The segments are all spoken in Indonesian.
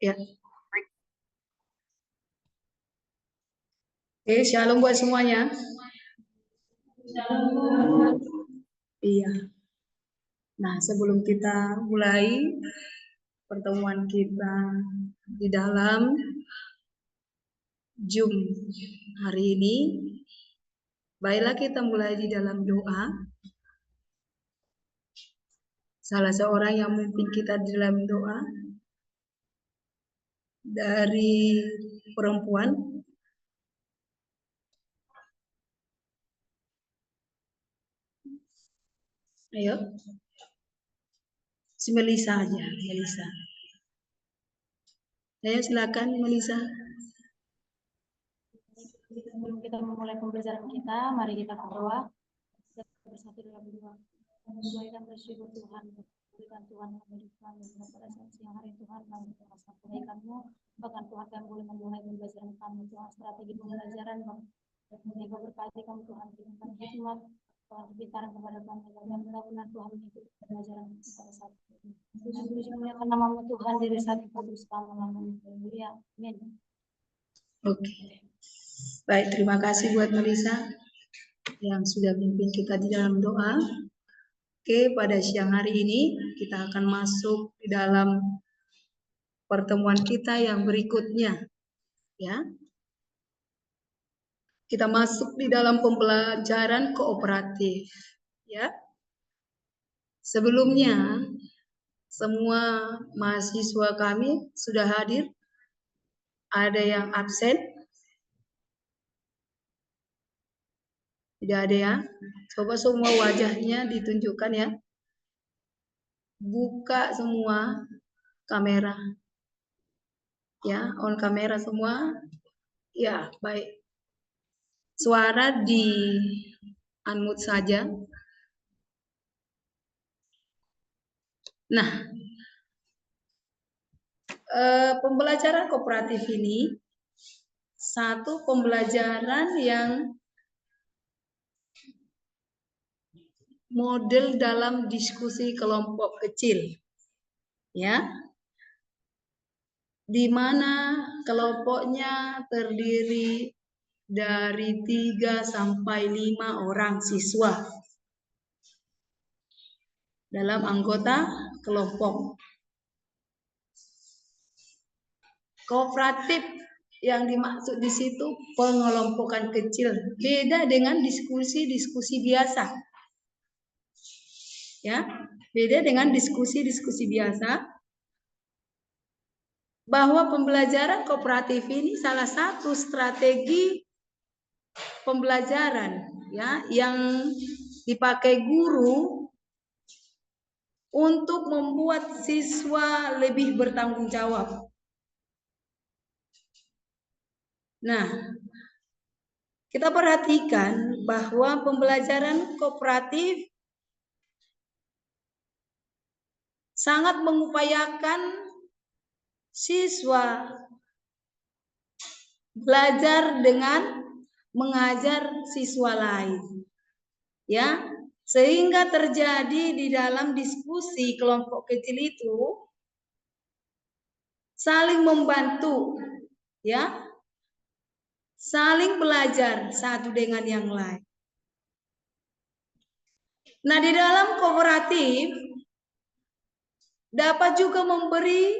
Ya. Oke, shalom buat semuanya. Iya. Nah, sebelum kita mulai pertemuan kita di dalam Zoom hari ini, baiklah kita mulai di dalam doa. Salah seorang yang memimpin kita di dalam doa dari perempuan. Ayo. Si Melisa aja, Melisa. Ayo silakan Melisa. Sebelum kita memulai pembelajaran kita, mari kita berdoa. Bersatu dalam doa. Menyesuaikan bersyukur Tuhan, berikan Tuhan memberikan pada saat siang hari Tuhan kami merasa kebaikan-Mu. Bahkan Tuhan kami boleh memulai pembelajaran kami Tuhan, strategi pembelajaran Engkau berkati kami Tuhan, berikan hikmat Tuhan, kepintaran kepada kami dan benar-benar Tuhan mengikuti pembelajaran pada saat ini. Dan puji muliakan nama-Mu Tuhan, diri satu kudus kami namanya mulia. Amin. Oke. Baik, terima kasih buat Melisa yang sudah memimpin kita di dalam doa. Oke, pada siang hari ini kita akan masuk di dalam pertemuan kita yang berikutnya. Ya. Kita masuk di dalam pembelajaran kooperatif. Ya. Sebelumnya semua mahasiswa kami sudah hadir. Ada yang absen? Tidak ada ya. Coba semua wajahnya ditunjukkan ya. Buka semua kamera. Ya, on kamera semua. Ya, baik. Suara di unmute saja. Nah, pembelajaran kooperatif ini satu pembelajaran yang model dalam diskusi kelompok kecil. Ya. Di mana kelompoknya terdiri dari 3 sampai 5 orang siswa dalam anggota kelompok. Kooperatif yang dimaksud di situ pengelompokan kecil, beda dengan diskusi-diskusi biasa. Ya, beda dengan diskusi-diskusi biasa. Bahwa pembelajaran kooperatif ini salah satu strategi pembelajaran ya yang dipakai guru untuk membuat siswa lebih bertanggung jawab. Nah, kita perhatikan bahwa pembelajaran kooperatif sangat mengupayakan siswa belajar dengan mengajar siswa lain. Ya, sehingga terjadi di dalam diskusi kelompok kecil itu saling membantu, ya. Saling belajar satu dengan yang lain. Nah, di dalam kooperatif dapat juga memberi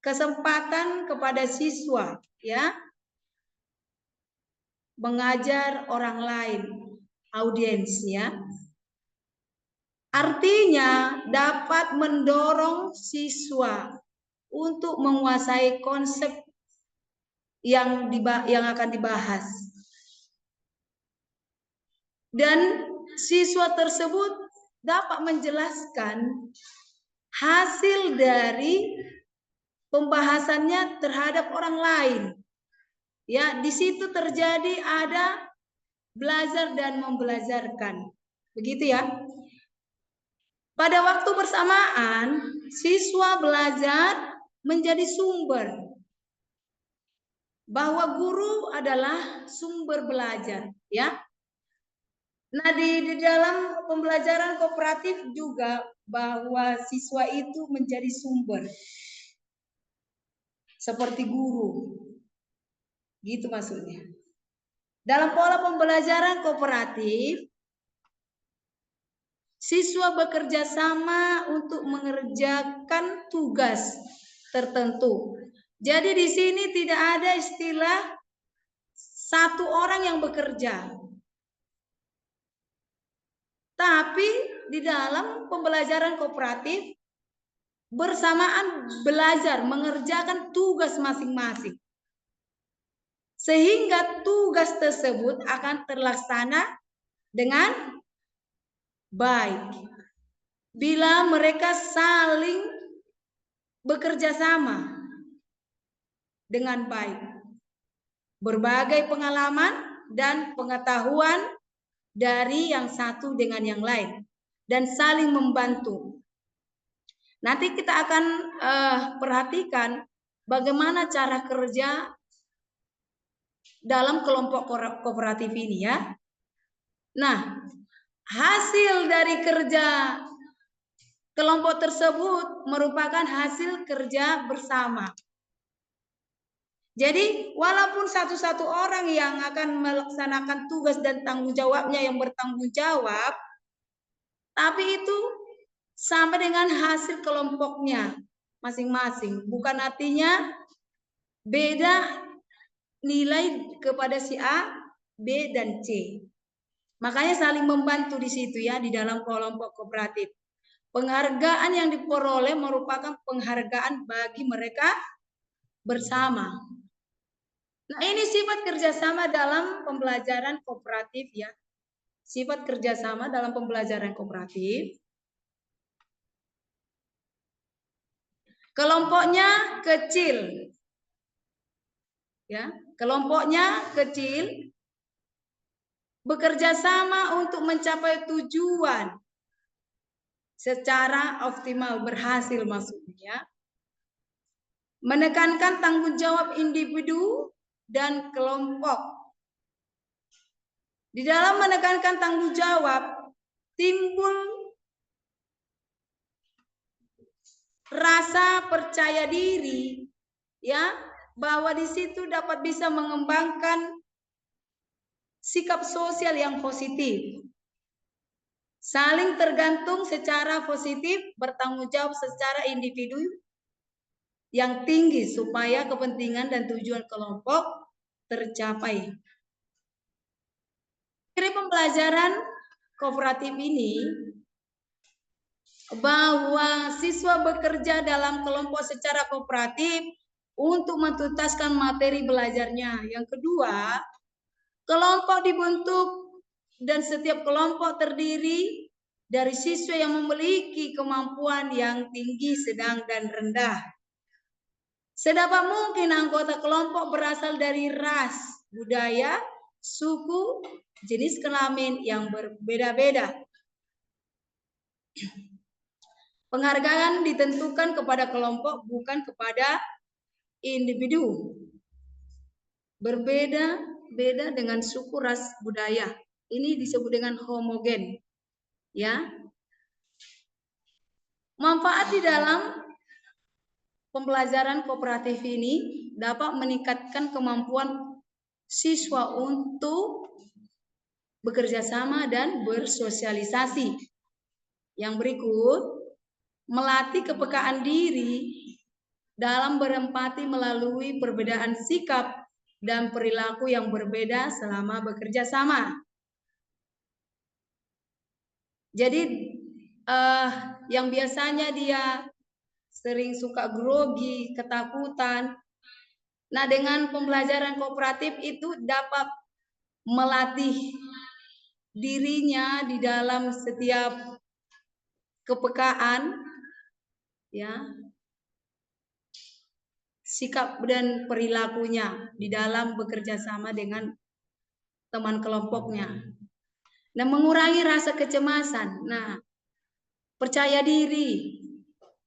kesempatan kepada siswa, ya, mengajar orang lain, audiens, ya. Artinya dapat mendorong siswa untuk menguasai konsep yang akan dibahas. Dan siswa tersebut dapat menjelaskan hasil dari pembahasannya terhadap orang lain. Ya, di situ terjadi ada belajar dan membelajarkan. Begitu ya. Pada waktu bersamaan, siswa belajar menjadi sumber. Bahwa guru adalah sumber belajar, ya. Nah, di dalam pembelajaran kooperatif juga bahwa siswa itu menjadi sumber. seperti guru. Gitu maksudnya. Dalam pola pembelajaran kooperatif, siswa bekerja sama untuk mengerjakan tugas tertentu. Jadi di sini tidak ada istilah satu orang yang bekerja. Tapi di dalam pembelajaran kooperatif bersamaan belajar mengerjakan tugas masing-masing. Sehingga tugas tersebut akan terlaksana dengan baik. Bila mereka saling bekerja sama dengan baik. Berbagai pengalaman dan pengetahuan dari yang satu dengan yang lain. Dan saling membantu. Nanti kita akan perhatikan bagaimana cara kerja dalam kelompok kooperatif ini ya. Nah, hasil dari kerja kelompok tersebut merupakan hasil kerja bersama. Jadi, walaupun satu-satu orang yang akan melaksanakan tugas dan tanggung jawabnya yang bertanggung jawab, tapi itu sama dengan hasil kelompoknya masing-masing. Bukan artinya beda nilai kepada si A, B, dan C. Makanya saling membantu di situ ya, di dalam kelompok kooperatif. Penghargaan yang diperoleh merupakan penghargaan bagi mereka bersama. Nah, ini sifat kerjasama dalam pembelajaran kooperatif ya. Sifat kerjasama dalam pembelajaran kooperatif. Kelompoknya kecil. Ya, kelompoknya kecil. Bekerja sama untuk mencapai tujuan secara optimal, berhasil maksudnya. Menekankan tanggung jawab individu dan kelompok. Di dalam menekankan tanggung jawab, timbul rasa percaya diri, ya, bahwa di situ dapat bisa mengembangkan sikap sosial yang positif. Saling tergantung secara positif, bertanggung jawab secara individu yang tinggi supaya kepentingan dan tujuan kelompok tercapai. Dari pembelajaran kooperatif ini, bahwa siswa bekerja dalam kelompok secara kooperatif untuk menuntaskan materi belajarnya. Yang kedua, kelompok dibentuk dan setiap kelompok terdiri dari siswa yang memiliki kemampuan yang tinggi, sedang, dan rendah. Sedapat mungkin anggota kelompok berasal dari ras, budaya, suku, jenis kelamin yang berbeda-beda. Penghargaan ditentukan kepada kelompok, bukan kepada individu. Berbeda-beda dengan suku, ras, budaya. Ini disebut dengan homogen. Ya. Manfaat di dalam pembelajaran kooperatif ini dapat meningkatkan kemampuan siswa untuk bekerja sama dan bersosialisasi. Yang berikut, melatih kepekaan diri dalam berempati melalui perbedaan sikap dan perilaku yang berbeda selama bekerja sama. Jadi yang biasanya dia sering suka grogi, ketakutan. Nah, dengan pembelajaran kooperatif itu dapat melatih dirinya di dalam setiap kepekaan, ya, sikap dan perilakunya di dalam bekerja sama dengan teman kelompoknya. Nah, mengurangi rasa kecemasan. Nah, percaya diri,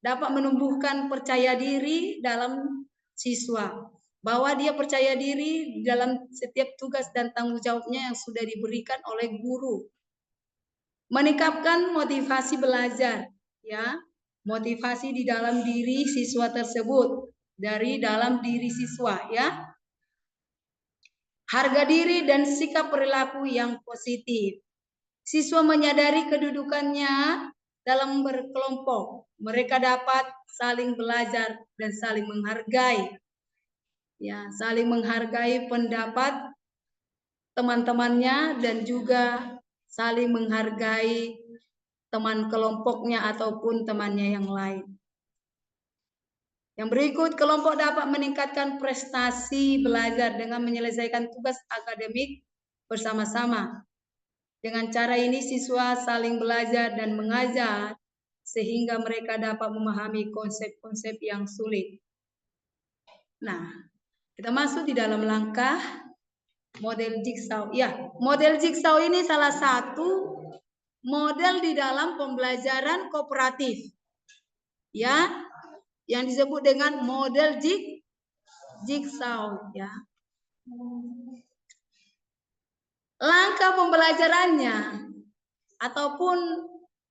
dapat menumbuhkan percaya diri dalam siswa. Bahwa dia percaya diri dalam setiap tugas dan tanggung jawabnya yang sudah diberikan oleh guru. Meningkatkan motivasi belajar, ya, motivasi di dalam diri siswa tersebut dari dalam diri siswa ya. Harga diri dan sikap perilaku yang positif. Siswa menyadari kedudukannya dalam berkelompok. Mereka dapat saling belajar dan saling menghargai. Ya, saling menghargai pendapat teman-temannya dan juga saling menghargai teman kelompoknya ataupun temannya yang lain. Yang berikut, kelompok dapat meningkatkan prestasi belajar dengan menyelesaikan tugas akademik bersama-sama. Dengan cara ini siswa saling belajar dan mengajar sehingga mereka dapat memahami konsep-konsep yang sulit. Nah, kita masuk di dalam langkah model jigsaw. Ya, model jigsaw ini salah satu model di dalam pembelajaran kooperatif. Ya, yang disebut dengan model jigsaw ya. Langkah pembelajarannya ataupun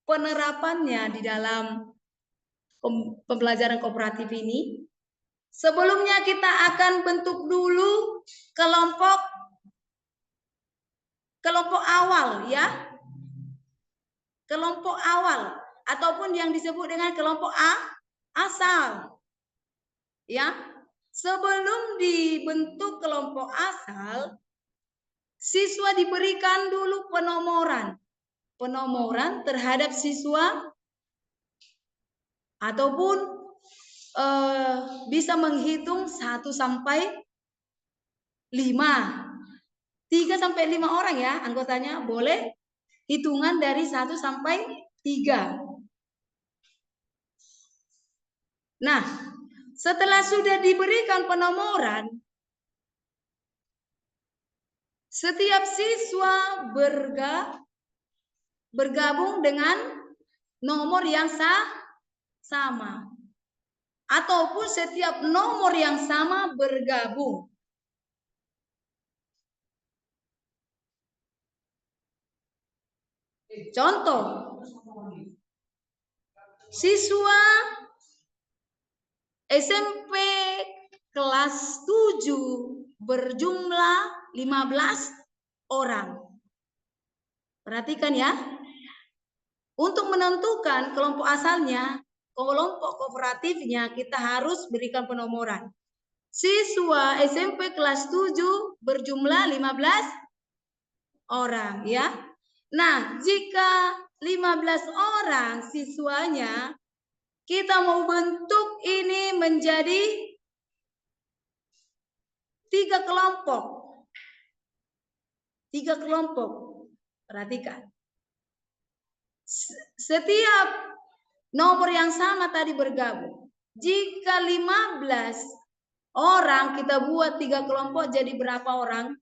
penerapannya di dalam pembelajaran kooperatif ini, sebelumnya kita akan bentuk dulu kelompok awal ya. Kelompok awal ataupun yang disebut dengan kelompok asal. Ya. Sebelum dibentuk kelompok asal, siswa diberikan dulu penomoran terhadap siswa ataupun bisa menghitung 1 sampai 5. 3 sampai 5 orang ya anggotanya, boleh hitungan dari 1 sampai 3. Nah, setelah sudah diberikan penomoran, setiap siswa bergabung dengan nomor yang sama. Ataupun setiap nomor yang sama bergabung. Contoh, siswa SMP kelas 7 berjumlah 15 orang. Perhatikan ya. Untuk menentukan kelompok asalnya, kelompok kooperatifnya, kita harus berikan penomoran. Siswa SMP kelas 7 berjumlah 15 orang ya. Nah, jika 15 orang siswanya, kita mau bentuk ini menjadi 3 kelompok. 3 kelompok. Perhatikan. Setiap nomor yang sama tadi bergabung. Jika 15 orang kita buat 3 kelompok, jadi berapa orang?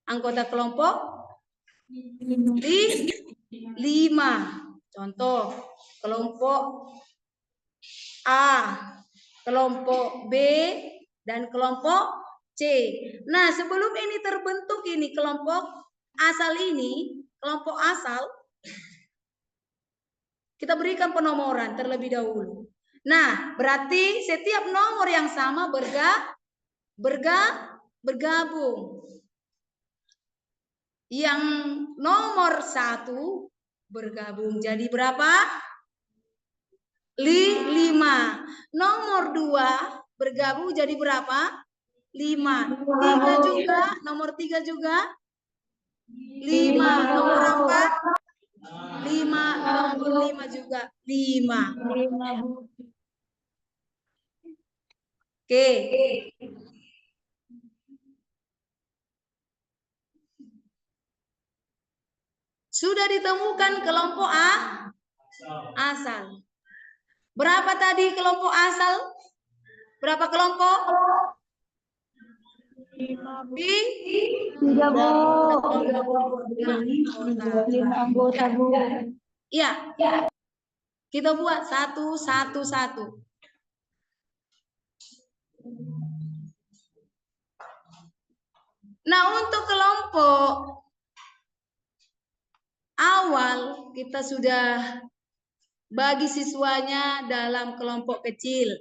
Anggota kelompok? 5. Contoh, kelompok A, kelompok B, dan kelompok C. Nah, sebelum ini terbentuk ini kelompok asal ini, kelompok asal, kita berikan penomoran terlebih dahulu. Nah, berarti setiap nomor yang sama bergabung. Yang nomor 1 bergabung jadi berapa? 5. Nomor 2 bergabung jadi berapa? 5. 3 juga, nomor 3 juga 5. Nomor 4 5, nomor 5 juga 5. Oke. Sudah ditemukan kelompok asal. Berapa tadi kelompok asal? Berapa kelompok? 5 anggota. Iya. Kita buat satu. Nah, untuk kelompok awal kita sudah bagi siswanya dalam kelompok kecil.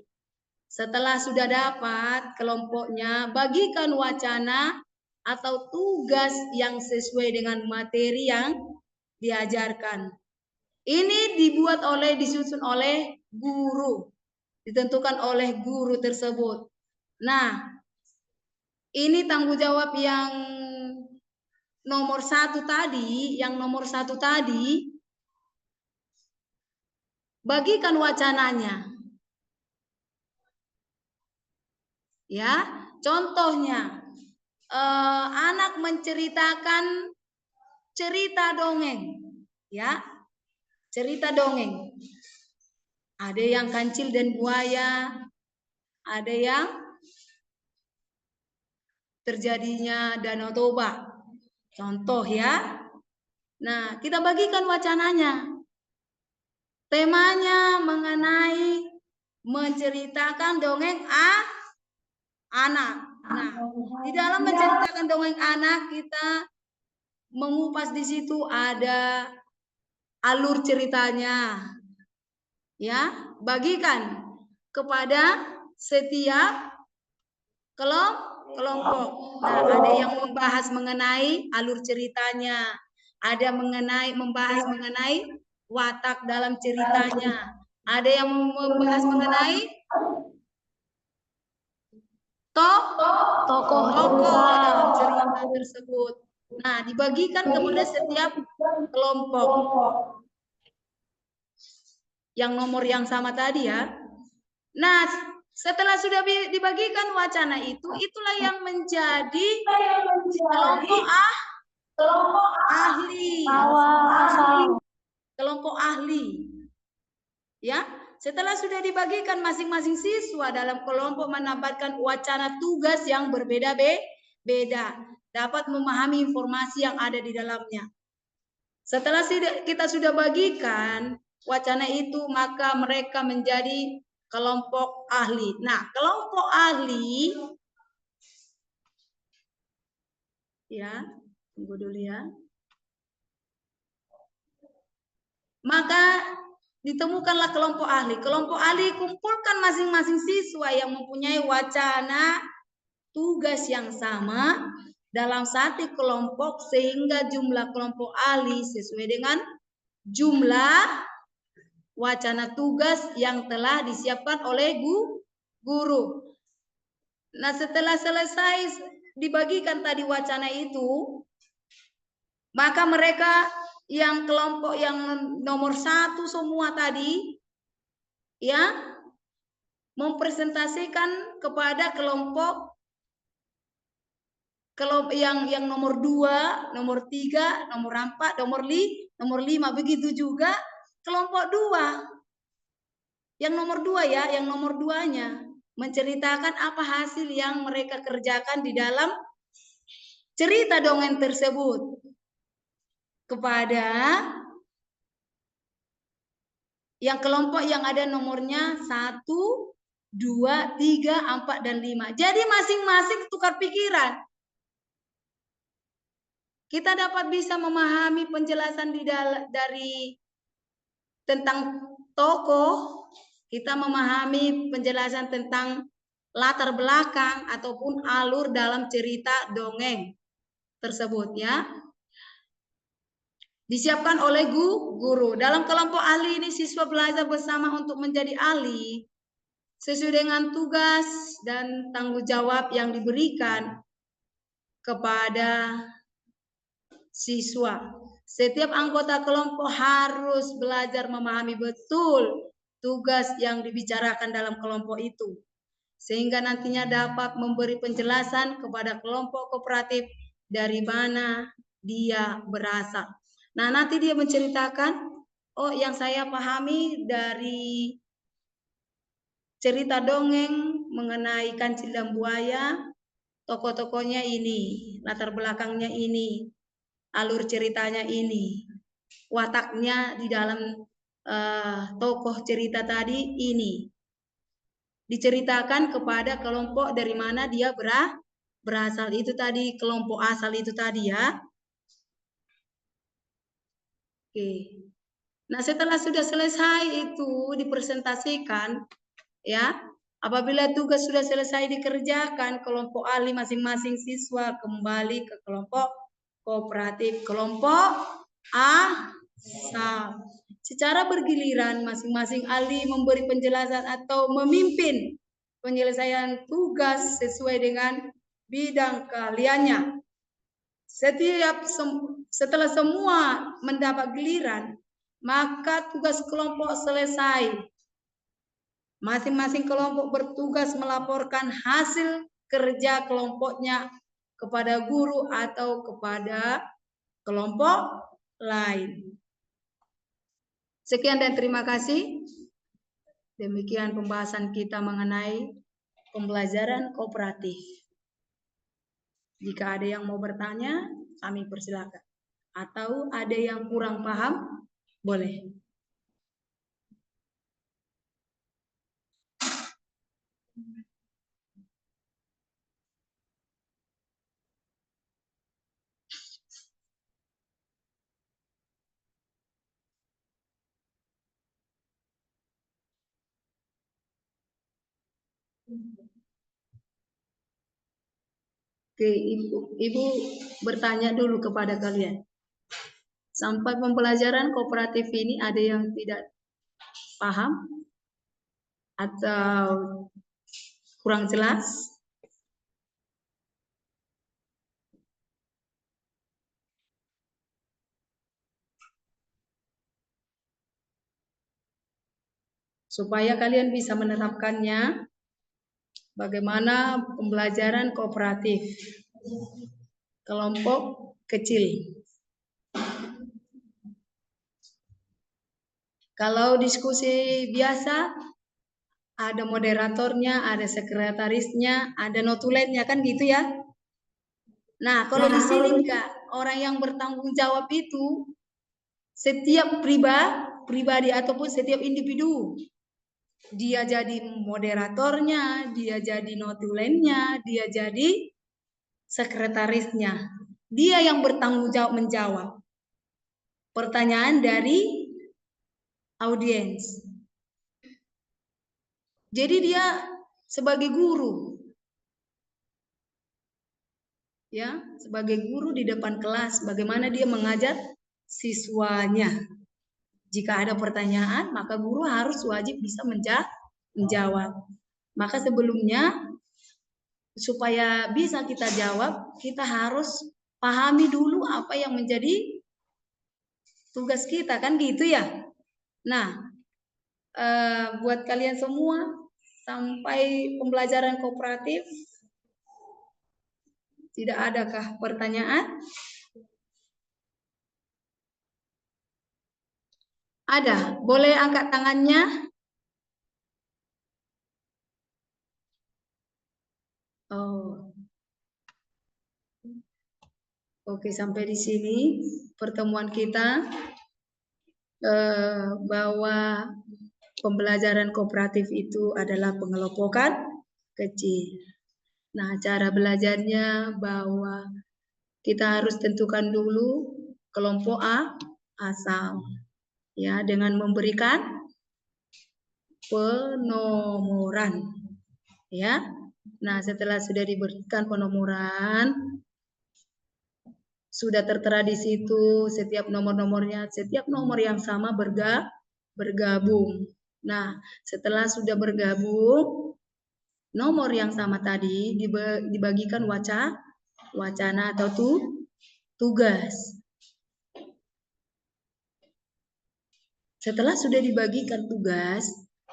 Setelah sudah dapat kelompoknya, bagikan wacana atau tugas yang sesuai dengan materi yang diajarkan. Ini disusun oleh guru, ditentukan oleh guru tersebut. Nah, ini tanggung jawab yang nomor satu tadi, bagikan wacananya. Ya, contohnya anak menceritakan cerita dongeng, ya, cerita dongeng. Ada yang kancil dan buaya, ada yang terjadinya Danau Toba. Contoh ya. Nah, kita bagikan wacananya. Temanya mengenai menceritakan dongeng anak. Nah, di dalam menceritakan dongeng anak kita mengupas di situ ada alur ceritanya. Ya, bagikan kepada setiap kelompok. Nah, ada yang membahas mengenai alur ceritanya, ada membahas mengenai watak dalam ceritanya, ada yang membahas mengenai tokoh dalam cerita tersebut. Nah, dibagikan kepada setiap kelompok. Yang nomor yang sama tadi ya. Nah, setelah sudah dibagikan wacana itu, itulah yang menjadi kelompok ahli. Kelompok ahli. Ya, setelah sudah dibagikan masing-masing siswa dalam kelompok mendapatkan wacana tugas yang berbeda-beda, dapat memahami informasi yang ada di dalamnya. Setelah kita sudah bagikan wacana itu, maka mereka menjadi kelompok ahli. Nah, kelompok ahli, ya, tunggu dulu ya. Maka ditemukanlah kelompok ahli. Kelompok ahli kumpulkan masing-masing siswa yang mempunyai wacana tugas yang sama dalam satu kelompok sehingga jumlah kelompok ahli sesuai dengan jumlah wacana tugas yang telah disiapkan oleh guru. Nah, setelah selesai dibagikan tadi wacana itu, maka mereka yang kelompok yang nomor satu semua tadi, ya, mempresentasikan kepada kelompok yang nomor 2, nomor 3, nomor 4, nomor 5, begitu juga kelompok 2. Yang nomor 2 ya, yang nomor 2-nya menceritakan apa hasil yang mereka kerjakan di dalam cerita dongeng tersebut kepada yang kelompok yang ada nomornya 1, 2, 3, 4, dan 5. Jadi masing-masing tukar pikiran. Kita dapat bisa memahami penjelasan dari tentang tokoh, kita memahami penjelasan tentang latar belakang ataupun alur dalam cerita dongeng tersebut ya. Disiapkan oleh guru. Dalam kelompok ahli ini siswa belajar bersama untuk menjadi ahli sesuai dengan tugas dan tanggung jawab yang diberikan kepada siswa. Setiap anggota kelompok harus belajar memahami betul tugas yang dibicarakan dalam kelompok itu, sehingga nantinya dapat memberi penjelasan kepada kelompok kooperatif dari mana dia berasal. Nah, nanti dia menceritakan, oh yang saya pahami dari cerita dongeng mengenai kancil dan buaya, tokoh-tokohnya ini, latar belakangnya ini, alur ceritanya ini, wataknya di dalam tokoh cerita tadi ini. Diceritakan kepada kelompok dari mana dia berasal. Itu tadi kelompok asal itu tadi ya. Oke. Nah, setelah sudah selesai itu dipresentasikan ya, Apabila tugas sudah selesai dikerjakan, kelompok ahli masing-masing siswa kembali ke kelompok kooperatif, kelompok asal. Secara bergiliran, masing-masing ahli memberi penjelasan atau memimpin penyelesaian tugas sesuai dengan bidang keahliannya. Setelah semua mendapat giliran, maka tugas kelompok selesai. Masing-masing kelompok bertugas melaporkan hasil kerja kelompoknya kepada guru atau kepada kelompok lain. Sekian dan terima kasih. Demikian pembahasan kita mengenai pembelajaran kooperatif. Jika ada yang mau bertanya, kami persilakan. Atau ada yang kurang paham, boleh. Oke, Ibu bertanya dulu kepada kalian. Sampai pembelajaran kooperatif ini ada yang tidak paham atau kurang jelas? Supaya kalian bisa menerapkannya, bagaimana pembelajaran kooperatif kelompok kecil. Kalau diskusi biasa, ada moderatornya, ada sekretarisnya, ada notulennya, kan gitu ya. Nah, kalau di sini enggak, orang yang bertanggung jawab itu setiap pribadi ataupun setiap individu. Dia jadi moderatornya, dia jadi notulennya, dia jadi sekretarisnya. Dia yang bertanggung jawab menjawab pertanyaan dari audiens. Jadi dia sebagai guru. Ya, sebagai guru di depan kelas, bagaimana dia mengajar siswanya. Jika ada pertanyaan, maka guru harus wajib bisa menjawab. Maka sebelumnya, supaya bisa kita jawab, kita harus pahami dulu apa yang menjadi tugas kita, kan gitu ya. Nah, buat kalian semua, sampai pembelajaran kooperatif, tidak adakah pertanyaan? Ada, boleh angkat tangannya? Oh. Oke, sampai di sini pertemuan kita bahwa pembelajaran kooperatif itu adalah pengelompokan kecil. Nah, cara belajarnya bahwa kita harus tentukan dulu kelompok asal, ya, dengan memberikan penomoran, ya. Nah, setelah sudah diberikan penomoran, sudah tertera di situ setiap nomor-nomornya, setiap nomor yang sama bergabung. Nah, setelah sudah bergabung, nomor yang sama tadi dibagikan wacana atau tugas. Setelah sudah dibagikan tugas,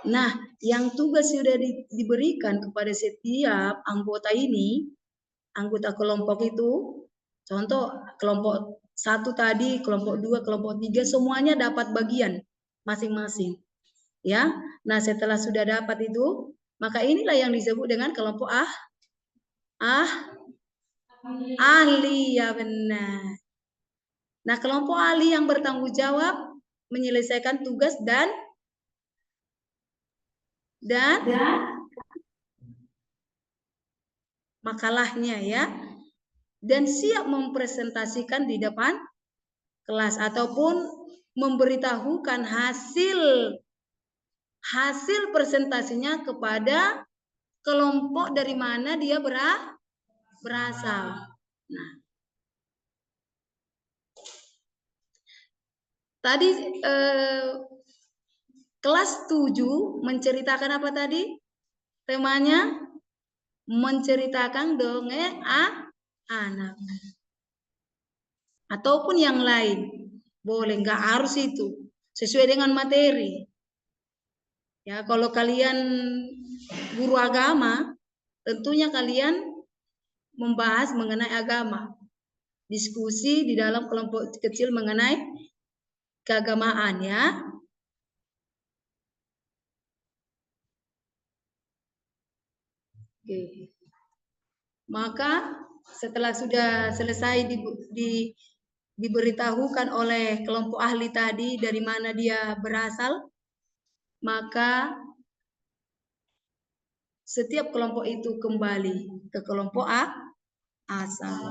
nah yang tugas sudah diberikan kepada setiap anggota ini, anggota kelompok itu, contoh kelompok 1 tadi, kelompok 2, kelompok 3, semuanya dapat bagian masing-masing. Ya, nah setelah sudah dapat itu, maka inilah yang disebut dengan kelompok ahli, ya benar. Nah, kelompok ahli yang bertanggung jawab menyelesaikan tugas dan makalahnya, ya, dan siap mempresentasikan di depan kelas ataupun memberitahukan hasil presentasinya kepada kelompok dari mana dia berasal. Nah, tadi kelas 7 menceritakan apa tadi? Temanya menceritakan dongeng anak. Ataupun yang lain. Boleh, nggak harus itu. Sesuai dengan materi. Ya, kalau kalian guru agama, tentunya kalian membahas mengenai agama. Diskusi di dalam kelompok kecil mengenai keagamaan ya. Oke. Maka setelah sudah selesai diberitahukan oleh kelompok ahli tadi dari mana dia berasal, maka setiap kelompok itu kembali ke kelompok asal.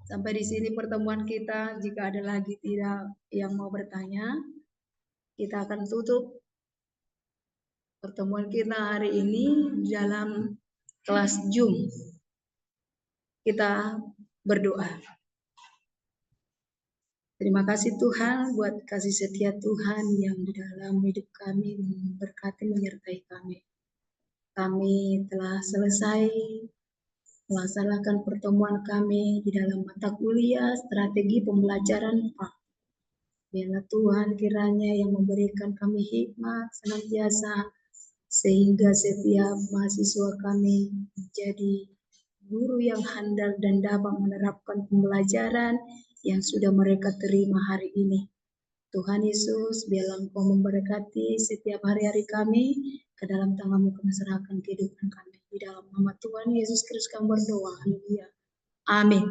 Sampai di sini pertemuan kita. Jika ada lagi tidak yang mau bertanya, kita akan tutup pertemuan kita hari ini dalam kelas Zoom. Kita berdoa. Terima kasih Tuhan buat kasih setia Tuhan yang di dalam hidup kami memberkati menyertai kami. Kami telah selesai melaksanakan pertemuan kami di dalam mata kuliah strategi pembelajaran PAK. Biarlah Tuhan kiranya yang memberikan kami hikmat senantiasa sehingga setiap mahasiswa kami menjadi guru yang handal dan dapat menerapkan pembelajaran yang sudah mereka terima hari ini. Tuhan Yesus, biarlah Engkau memberkati setiap hari-hari kami, ke dalam tangan-Mu kami serahkan kehidupan kami. Di dalam nama Tuhan Yesus Kristus kami berdoa. Haleluya. Amin.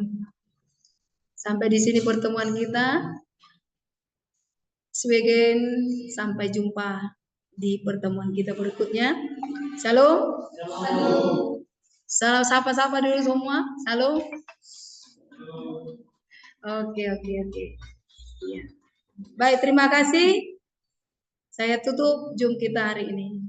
Sampai di sini pertemuan kita. Swegen, sampai jumpa di pertemuan kita berikutnya. Shalom. Salam sapa-sapa dulu semua. Shalom. Oke. Iya. Baik, terima kasih. Saya tutup Zoom kita hari ini.